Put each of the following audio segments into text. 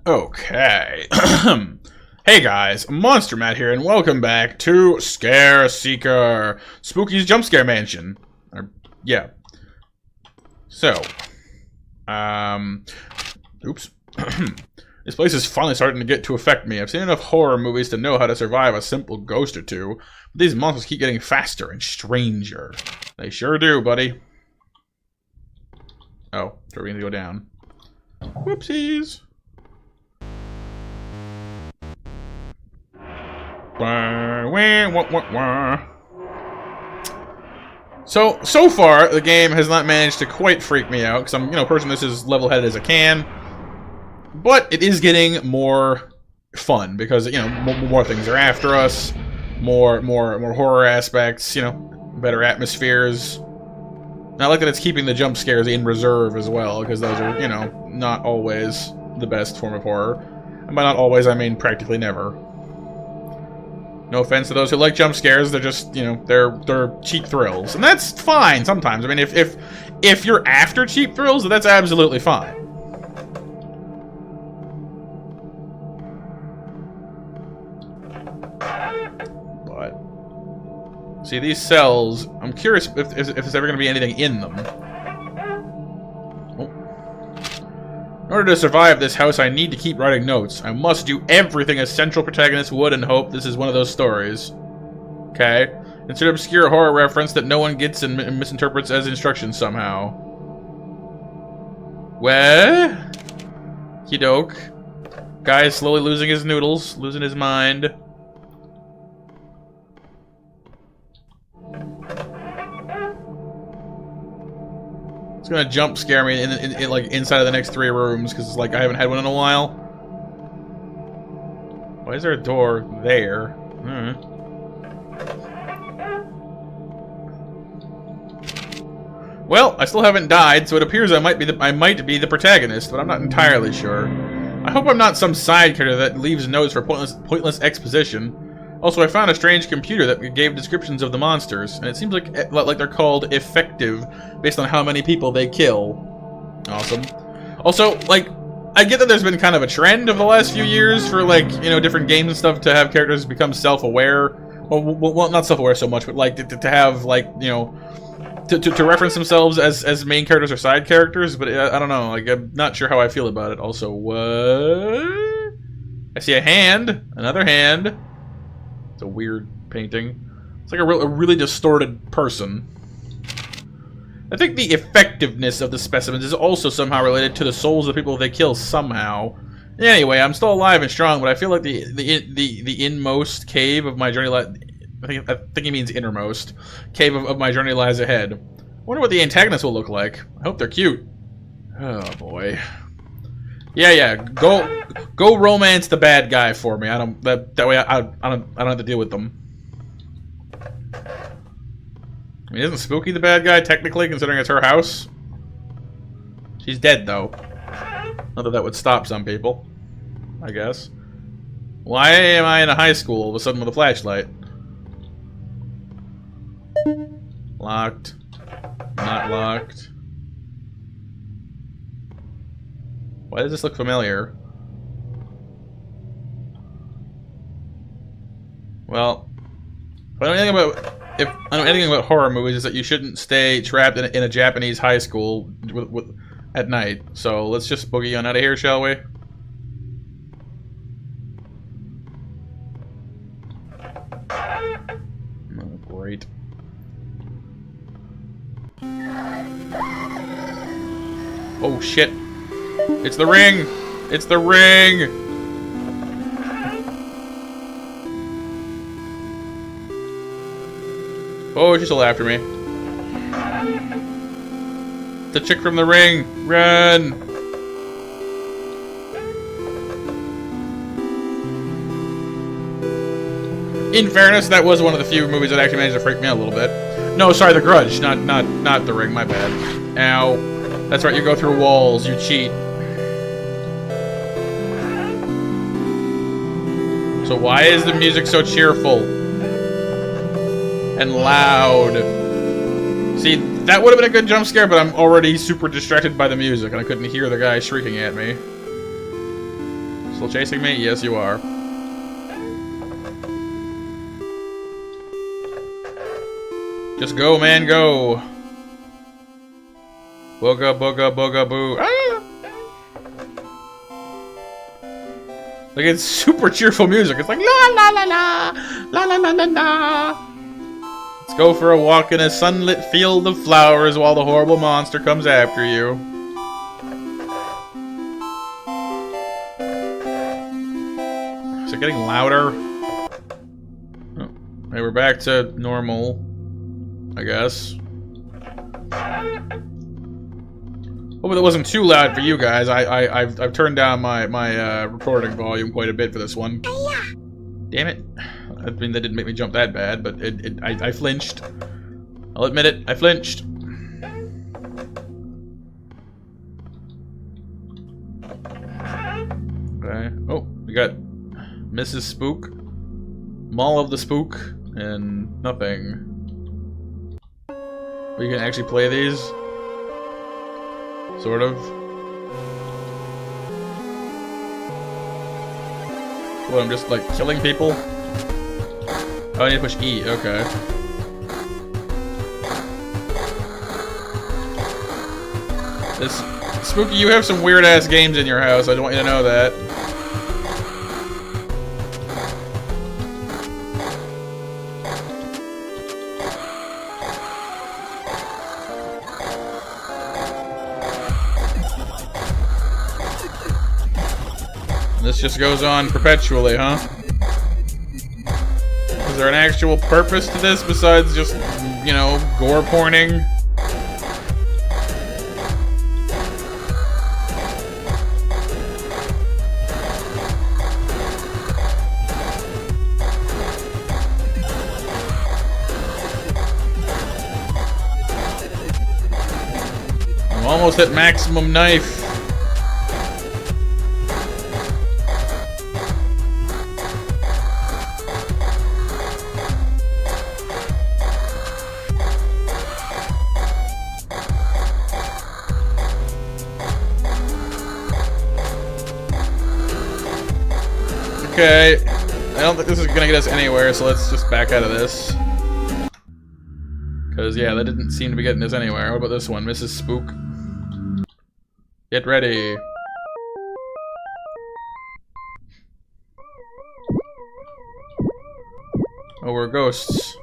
Okay. Hey guys, Monster Matt here, and welcome back to Scare Seeker, Spooky's Jumpscare Mansion. Yeah. So, oops. This place is finally starting to get to affect me. I've seen enough horror movies to know how to survive a simple ghost or two, but these monsters keep getting faster and stranger. They sure do, buddy. Oh, so we're gonna go down. Whoopsies. So far, the game has not managed to quite freak me out, because I'm, person that's as level-headed as I can. But it is getting more fun, because, more things are after us, more horror aspects, better atmospheres. And I like that it's keeping the jump scares in reserve as well, because those are, not always the best form of horror. And by not always, I mean practically never. No offense to those who like jump scares, they're just, they're cheap thrills. And that's fine sometimes. I mean, if you're after cheap thrills, that's absolutely fine. But, see, these cells, I'm curious if there's ever going to be anything in them. In order to survive this house, I need to keep writing notes. I must do everything a central protagonist would and hope this is one of those stories. Okay? Insert obscure horror reference that no one gets and misinterprets as instructions somehow. Where? Kidoke. Guy is slowly losing his noodles, losing his mind. It's gonna jump scare me in like inside of the next 3 rooms because it's like I haven't had one in a while. Why is there a door there? Well, I still haven't died, so it appears I might be the protagonist, but I'm not entirely sure. I hope I'm not some side character that leaves notes for pointless exposition. Also, I found a strange computer that gave descriptions of the monsters, and it seems like they're called effective based on how many people they kill. Awesome. Also, like, I get that there's been kind of a trend of the last few years for, like, different games and stuff to have characters become self-aware. Well, not self-aware so much, but, like, to have, like, to reference themselves as main characters or side characters, but I don't know, like, I'm not sure how I feel about it. Also, what? I see a hand. Another hand. It's a weird painting. It's like a really distorted person. I think the effectiveness of the specimens is also somehow related to the souls of the people they kill somehow. Anyway, I'm still alive and strong, but I feel like the inmost cave of my journey I think he means innermost cave of my journey lies ahead. I wonder what the antagonists will look like. I hope they're cute. Oh boy. Yeah. Go romance the bad guy for me. I don't that way I don't have to deal with them. I mean, isn't Spooky the bad guy technically, considering it's her house? She's dead though. Not that that would stop some people, I guess. Why am I in a high school all of a sudden with a flashlight? Locked. Not locked. Why does this look familiar? Well, if I know anything about horror movies, is that you shouldn't stay trapped in a Japanese high school at night. So let's just boogie on out of here, shall we? Oh, great. Oh shit. It's the ring! It's the ring! Oh, she's still after me. The chick from the ring! Run! In fairness, that was one of the few movies that actually managed to freak me out a little bit. No, sorry, The Grudge, not The Ring, my bad. Ow. That's right, you go through walls, you cheat. So why is the music so cheerful? And loud? See, that would have been a good jump scare, but I'm already super distracted by the music, and I couldn't hear the guy shrieking at me. Still chasing me? Yes, you are. Just go, man, go. Booga, booga, booga, boo. Ah! Like, it's super cheerful music. It's like, la la la la, la la la la la. Let's go for a walk in a sunlit field of flowers while the horrible monster comes after you. Is it getting louder? Oh, hey, we're back to normal, I guess. Hope it wasn't too loud for you guys. I've turned down my recording volume quite a bit for this one. Damn it! I mean, that didn't make me jump that bad, but I flinched. I'll admit it. I flinched. Okay. Oh, we got Mrs. Spook, Mall of the Spook, and nothing. We can actually play these. Sort of. What, I'm just like killing people? Oh, I need to push E, okay. This Spooky, you have some weird ass games in your house, I don't want you to know that. This just goes on perpetually, huh? Is there an actual purpose to this besides just, you know, gore porning? I'm almost at maximum knife. Okay, I don't think this is gonna get us anywhere, so let's just back out of this. Because, yeah, that didn't seem to be getting us anywhere. What about this one? Mrs. Spook. Get ready. Oh, we're ghosts.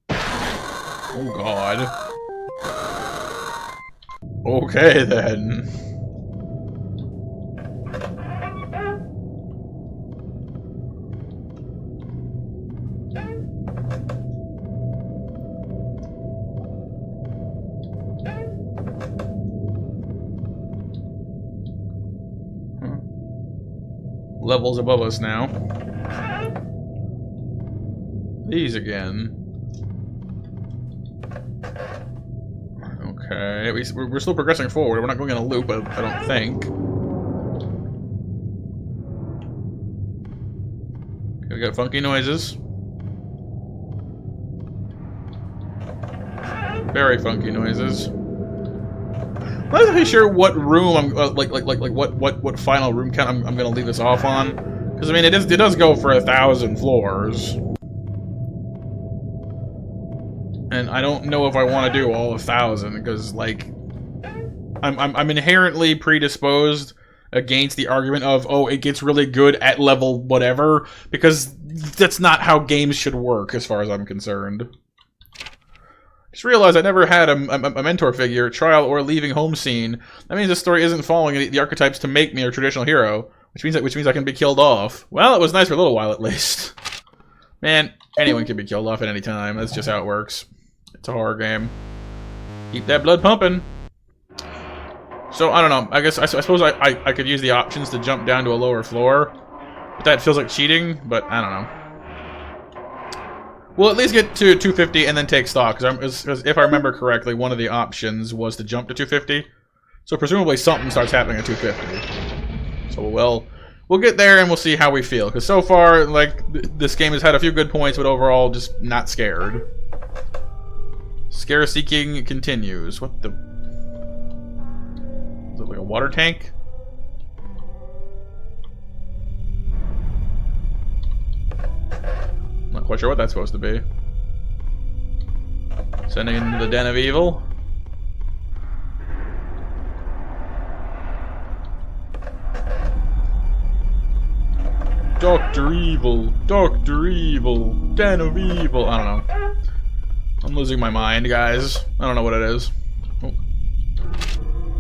Oh, God. Okay, then. Levels above us now. These again. Okay, we're still progressing forward. We're not going in a loop, I don't think. Okay, we got funky noises. Very funky noises. I'm not really sure what room I'm what final room count I'm gonna leave this off on, because I mean it does go for 1,000 floors, and I don't know if I want to do all 1,000 because like I'm inherently predisposed against the argument of, oh, it gets really good at level whatever, because that's not how games should work as far as I'm concerned. Just realized I never had a mentor figure, trial, or leaving home scene. That means the story isn't following the archetypes to make me a traditional hero, which means I can be killed off. Well, it was nice for a little while at least. Man, anyone can be killed off at any time. That's just how it works. It's a horror game. Keep that blood pumping. So I don't know. I guess I suppose I could use the options to jump down to a lower floor, but that feels like cheating. But I don't know. We'll at least get to 250 and then take stock, because if I remember correctly, one of the options was to jump to 250. So presumably something starts happening at 250. So we'll get there and we'll see how we feel. Because so far, like, this game has had a few good points, but overall, just not scared. Scare seeking continues. What the... Is it like a water tank? Not quite sure what that's supposed to be. Sending into the den of evil. Dr. Evil, Dr. Evil, Den of Evil. I don't know. I'm losing my mind, guys. I don't know what it is. Oh.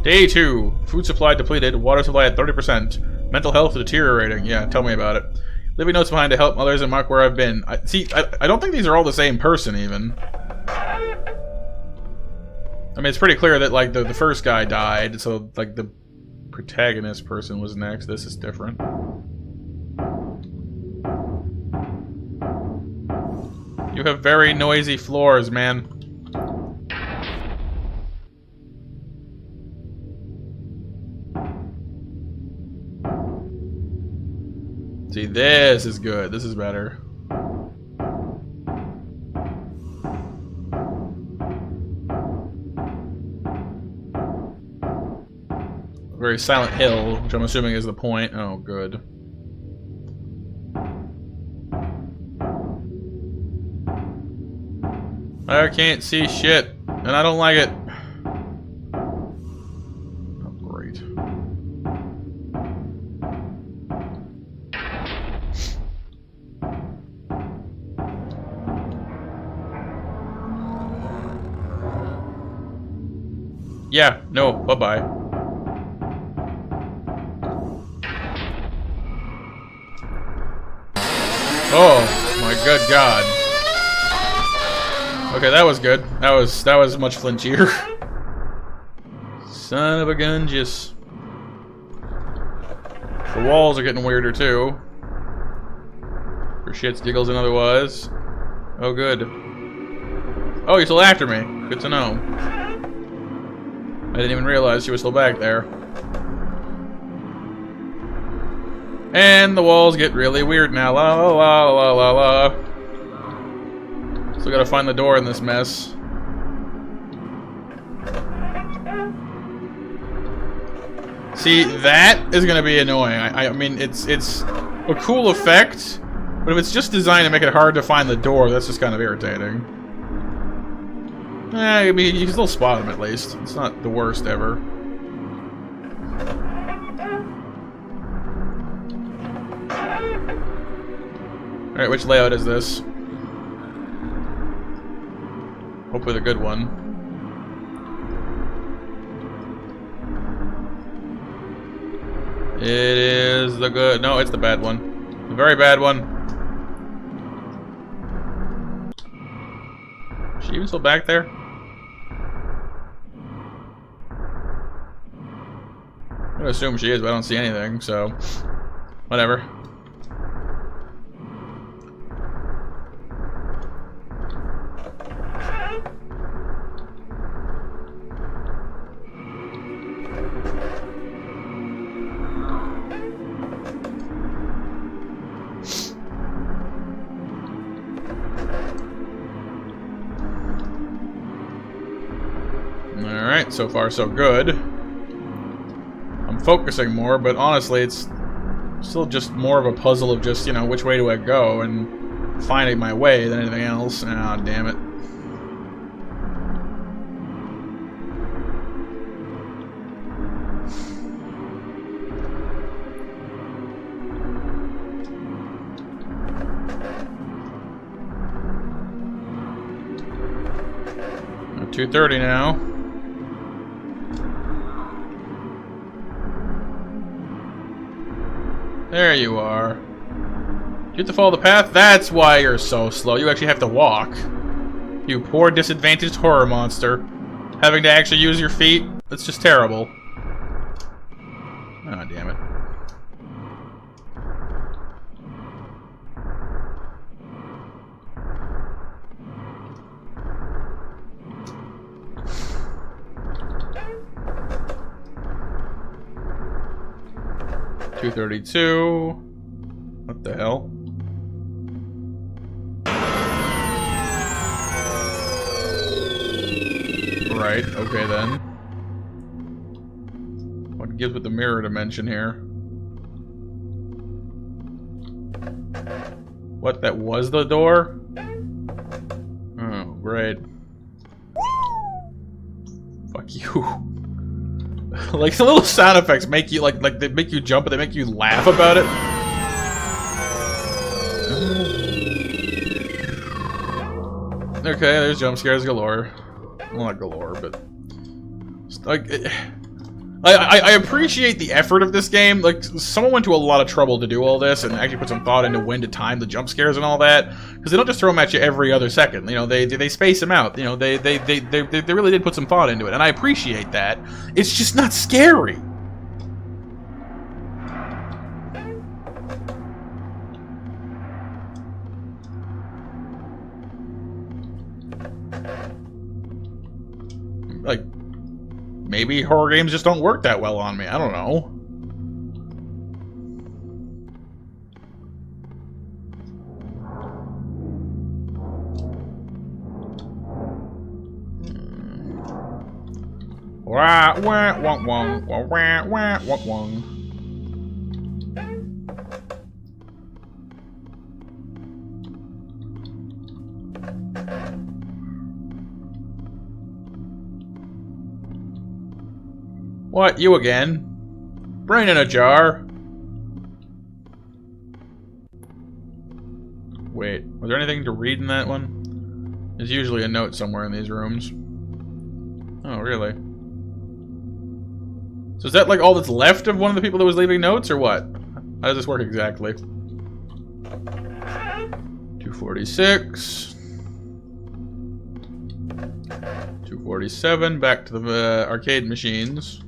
Day 2. Food supply depleted. Water supply at 30%. Mental health deteriorating. Yeah, tell me about it. Leaving notes behind to help others and mark where I've been. I don't think these are all the same person, even. I mean, it's pretty clear that, like, the first guy died, so, like, the protagonist person was next. This is different. You have very noisy floors, man. See, this is good. This is better. Very Silent Hill, which I'm assuming is the point. Oh, good. I can't see shit, and I don't like it. Oh, great. Yeah, no, bye-bye. Oh, my good God. Okay, that was good. That was much flinchier. Son of a gun, just... The walls are getting weirder, too. For shits, giggles, and otherwise. Oh, good. Oh, you're still after me. Good to know. I didn't even realize she was still back there. And the walls get really weird now. La la la la la la. Still gotta find the door in this mess. See, that is gonna be annoying. I mean, it's a cool effect, but if it's just designed to make it hard to find the door, that's just kind of irritating. I mean, you can still spot them at least. It's not the worst ever. Alright, which layout is this? Hopefully the good one. It is the good... No, it's the bad one. The very bad one. Is she even still back there? I'm gonna assume she is, but I don't see anything, so... Whatever. Alright, so far so good. I'm focusing more, but honestly it's still just more of a puzzle of just, you know, which way do I go and finding my way than anything else. Ah, damn it. At 2:30 now. There you are. You have to follow the path? That's why you're so slow. You actually have to walk. You poor disadvantaged horror monster. Having to actually use your feet? That's just terrible. Ah, damn it. $232. What the hell? Right, okay then. What gives with the mirror dimension here? What, that was the door? Oh, great. Fuck you. Like, the little sound effects make you, like they make you jump, but they make you laugh about it. Okay, there's jump scares galore. Well, not galore, but... like, I appreciate the effort of this game. Like, someone went to a lot of trouble to do all this and actually put some thought into when to time the jump scares and all that. Because they don't just throw them at you every other second. You know, they space them out. You know, they really did put some thought into it, and I appreciate that. It's just not scary. Like, maybe horror games just don't work that well on me. I don't know. Wah wah wah wah wah wah wah wah wah. What, you again? Brain in a jar. Wait, was there anything to read in that one? There's usually a note somewhere in these rooms. Oh, really? So is that like all that's left of one of the people that was leaving notes, or what? How does this work exactly? 246. 247, back to the arcade machines.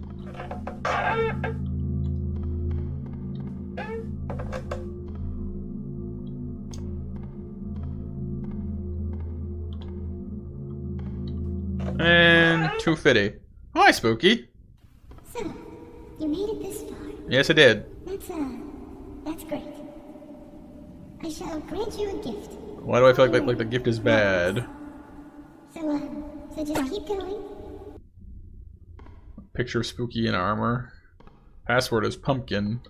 And 250. Hi, Spooky. So, you made it this far. Yes, I did. That's great. I shall grant you a gift. Why do I feel like the gift is bad? So just keep going. Picture of Spooky in armor. Password is pumpkin.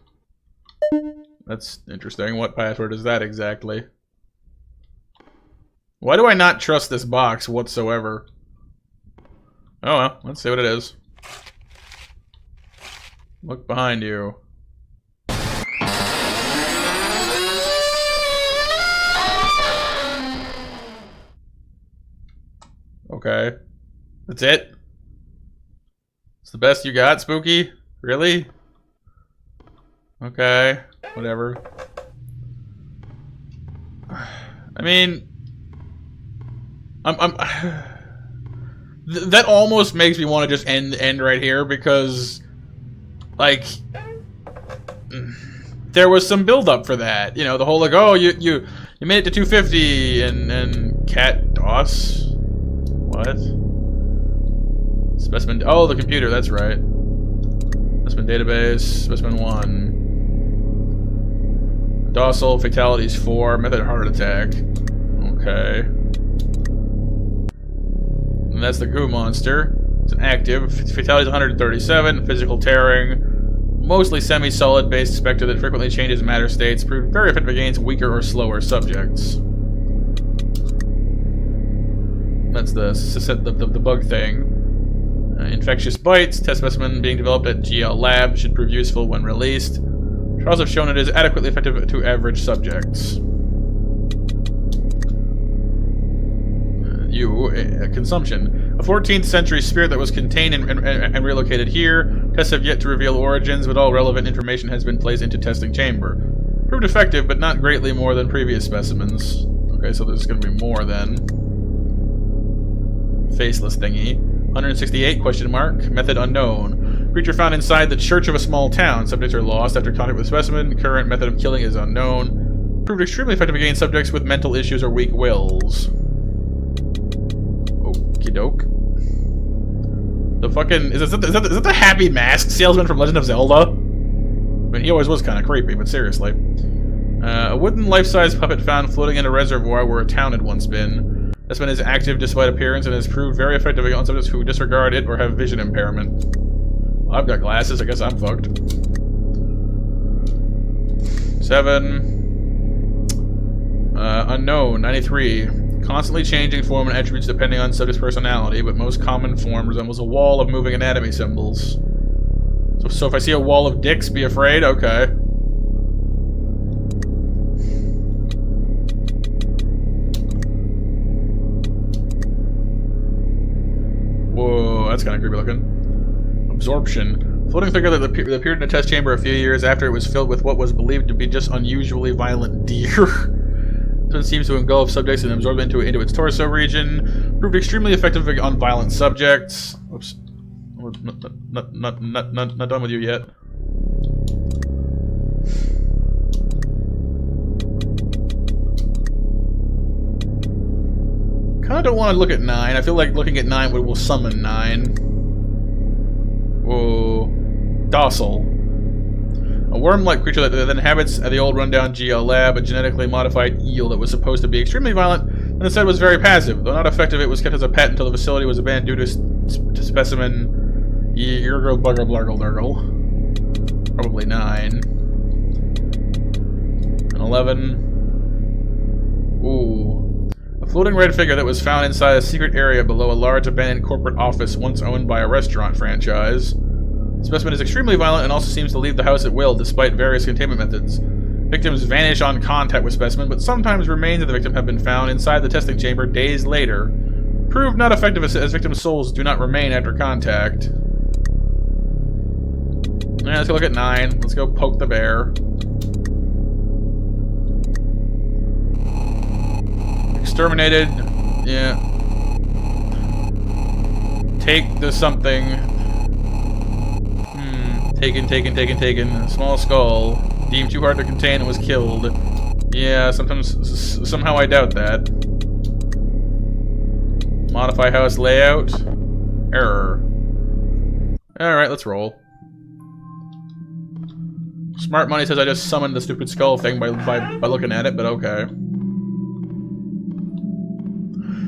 That's interesting. What password is that exactly? Why do I not trust this box whatsoever? Oh well, let's see what it is. Look behind you. Okay. That's it? It's the best you got, Spooky? Really? Okay. Whatever. I mean... that almost makes me want to just end right here, because... like... there was some build-up for that. You know, the whole, like, oh, you made it to 250, and Cat DOS? What? Specimen... oh, the computer, that's right. Specimen database, specimen 1. Docile, fatalities 4, method heart attack. Okay. And that's the goo monster. It's an active. Fatalities 137, physical tearing. Mostly semi-solid based spectre that frequently changes matter states, proved very effective against weaker or slower subjects. That's the bug thing. Infectious bites. Test specimen being developed at GL Lab should prove useful when released. Trials have shown it is adequately effective to average subjects. Consumption. A 14th century spirit that was contained and relocated here. Tests have yet to reveal origins, but all relevant information has been placed into testing chamber. Proved effective, but not greatly more than previous specimens. Okay, so there's going to be more then. Faceless thingy. 168, question mark. Method unknown. Creature found inside the church of a small town. Subjects are lost after contact with specimen. Current method of killing is unknown. Proved extremely effective against subjects with mental issues or weak wills. Okie doke. The fucking... Is that the happy mask salesman from Legend of Zelda? I mean, he always was kind of creepy, but seriously. A wooden life-size puppet found floating in a reservoir where a town had once been. This one is active despite appearance and has proved very effective on subjects who disregard it or have vision impairment. Well, I've got glasses, I guess I'm fucked. 7. Unknown, 93. Constantly changing form and attributes depending on subject's personality, but most common form resembles a wall of moving anatomy symbols. So if I see a wall of dicks, be afraid? Okay. Whoa, that's kind of creepy looking. Absorption. Floating figure that appeared in a test chamber a few years after it was filled with what was believed to be just unusually violent deer. So it seems to engulf subjects and absorb into its torso region. Proved extremely effective on violent subjects. Oops. Not done with you yet. Kinda don't want to look at 9. I feel like looking at 9 will summon 9. Whoa. Docile. A worm-like creature that inhabits the old rundown GL lab, a genetically modified eel that was supposed to be extremely violent, and instead was very passive. Though not effective, it was kept as a pet until the facility was abandoned due to specimen Yergle Bugger Blargle Durgle. Probably 9. And 11. Ooh. A floating red figure that was found inside a secret area below a large abandoned corporate office once owned by a restaurant franchise. The specimen is extremely violent and also seems to leave the house at will despite various containment methods. Victims vanish on contact with specimen, but sometimes remains of the victim have been found inside the testing chamber days later. Proved not effective as victims' souls do not remain after contact. Yeah, let's go look at 9. Let's go poke the bear. Exterminated. Yeah. Take the something. Taken. Small skull. Deemed too hard to contain and was killed. Yeah, somehow I doubt that. Modify house layout. Error. Alright, let's roll. Smart Money says I just summoned the stupid skull thing by looking at it, but okay.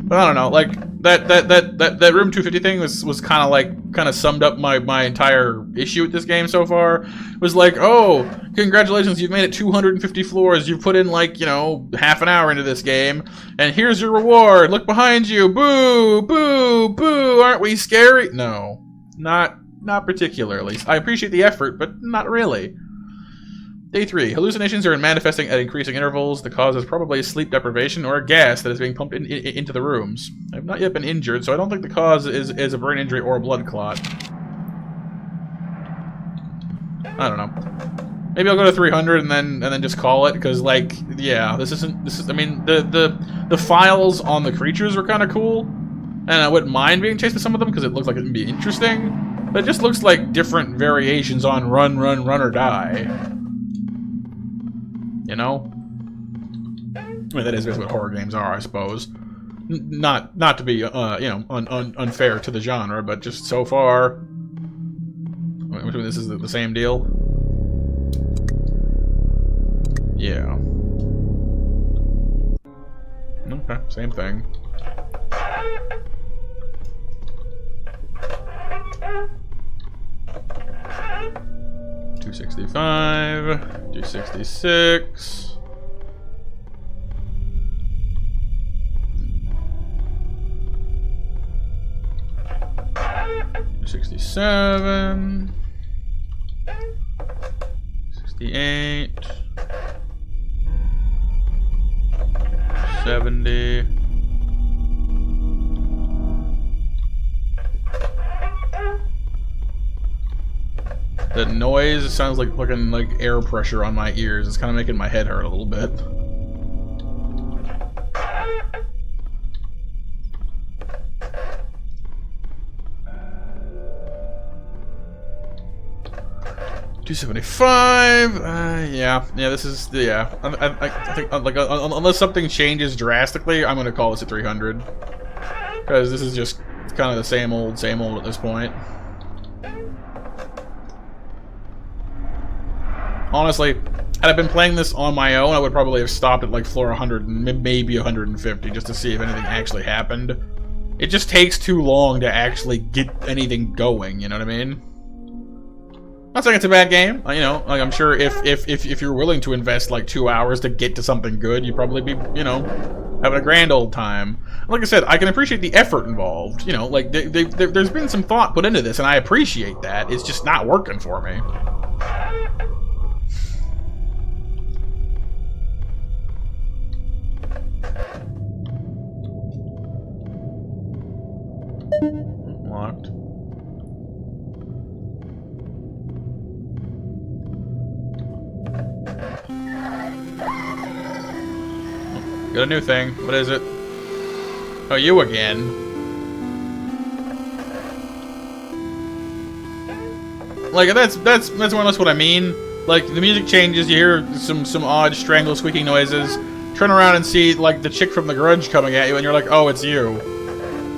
But I don't know, like that room 250 thing was kind of summed up my entire issue with this game so far. It was like, oh, congratulations, you've made it 250 floors. You've put in like, you know, half an hour into this game, and here's your reward. Look behind you. Boo, boo, boo. Aren't we scary? No, not particularly. I appreciate the effort, but not really. Day 3. Hallucinations are manifesting at increasing intervals. The cause is probably sleep deprivation or a gas that is being pumped into the rooms. I have not yet been injured, so I don't think the cause is a brain injury or a blood clot. I don't know. Maybe I'll go to 300 and then just call it, because like, yeah, this is I mean, the files on the creatures were kind of cool, and I wouldn't mind being chased by some of them because it looks like it'd be interesting. But it just looks like different variations on run or die. You know? I mean, that is basically what horror games are, I suppose. Not to be, you know, unfair to the genre, but just so far... This is the same deal? Yeah. Okay, same thing. $265, $266. $267, 68, 70. The noise sounds like fucking like air pressure on my ears. It's kind of making my head hurt a little bit. $275. Yeah. This is I think like unless something changes drastically, I'm gonna call this at 300 because this is just kind of the same old at this point. Honestly, had I been playing this on my own, I would probably have stopped at like floor 100 and maybe 150 just to see if anything actually happened. It just takes too long to actually get anything going, you know what I mean? Not saying it's a bad game. You know, like I'm sure if you're willing to invest like 2 hours to get to something good, you'd probably be, you know, having a grand old time. Like I said, I can appreciate the effort involved. You know, like there's been some thought put into this, and I appreciate that. It's just not working for me. Locked. Got a new thing. What is it? Oh, you again. Like that's more or less what I mean. Like the music changes, you hear some odd strangle squeaking noises. Turn around and see like the chick from The Grudge coming at you, and you're like, oh, it's you.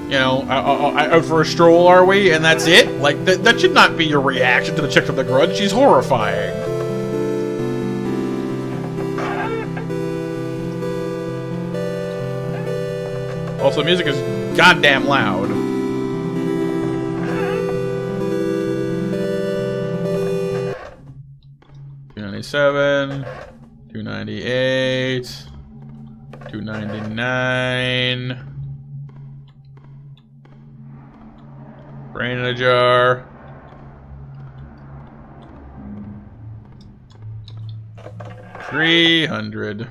You know, out for a stroll, are we? And that's it? Like that should not be your reaction to the chick from The Grudge. She's horrifying. Also, the music is goddamn loud. $297, $298, $299. Brain in a jar. $300.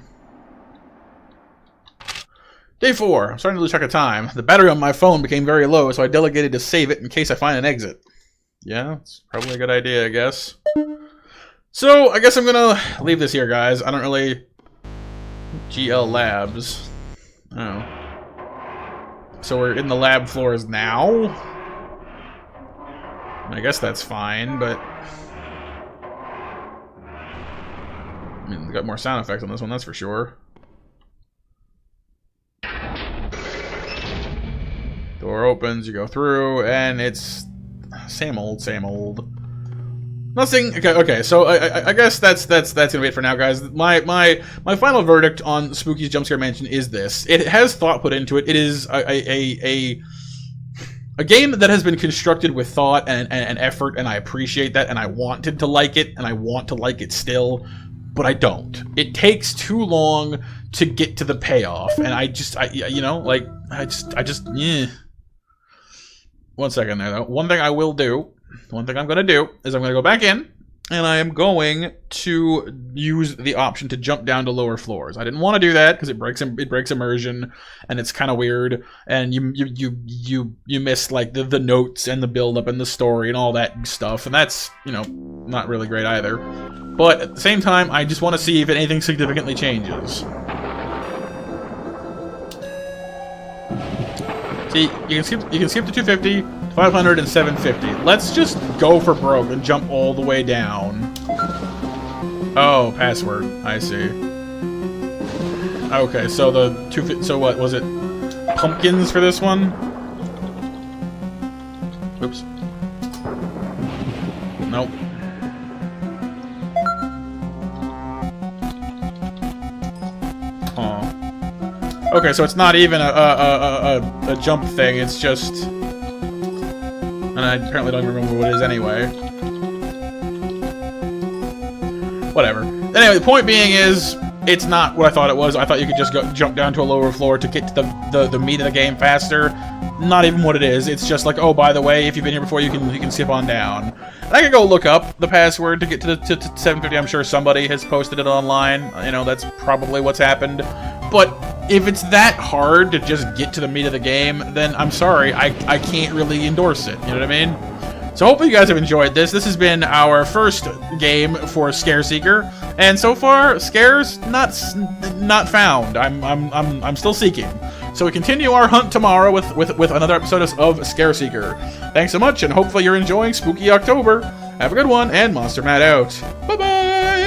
Day 4. I'm starting to lose track of time. The battery on my phone became very low, so I delegated to save it in case I find an exit. Yeah, it's probably a good idea, I guess. So, I guess I'm gonna leave this here, guys. I don't really... GL Labs. Oh. So we're in the lab floors now? I guess that's fine, but... I mean, we got more sound effects on this one, that's for sure. Door opens, you go through, and it's same old, same old. Nothing. Okay. So I guess that's gonna be it for now, guys. My final verdict on Spooky's Jumpscare Mansion is this: it has thought put into it. It is a game that has been constructed with thought and effort, and I appreciate that, and I wanted to like it, and I want to like it still, but I don't. It takes too long to get to the payoff, and I just yeah. One second there, though. One thing I'm going to do is I'm going to go back in, and I am going to use the option to jump down to lower floors. I didn't want to do that because it breaks immersion, and it's kind of weird, and you miss like the notes and the build up and the story and all that stuff, and that's, you know, not really great either. But at the same time, I just want to see if anything significantly changes. See, you can skip to 250, 500, and 750. Let's just go for broke and jump all the way down. Oh, password. I see. Okay, so the 250. So what was it? Pumpkins for this one? Oops. Nope. Oh. Okay, so it's not even a jump thing, it's just... And I apparently don't even remember what it is anyway. Whatever. Anyway, the point being is, it's not what I thought it was. I thought you could just jump down to a lower floor to get to the meat of the game faster. Not even what it is. It's just like, oh, by the way, if you've been here before, you can skip on down. And I could go look up the password to get to 750. I'm sure somebody has posted it online. You know, that's probably what's happened. But if it's that hard to just get to the meat of the game, then I'm sorry, I can't really endorse it. You know what I mean? So hopefully you guys have enjoyed this. This has been our first game for Scare Seeker, and so far, scares not found. I'm still seeking. So we continue our hunt tomorrow with another episode of Scare Seeker. Thanks so much, and hopefully you're enjoying Spooky October. Have a good one, and Monster Matt out. Bye bye.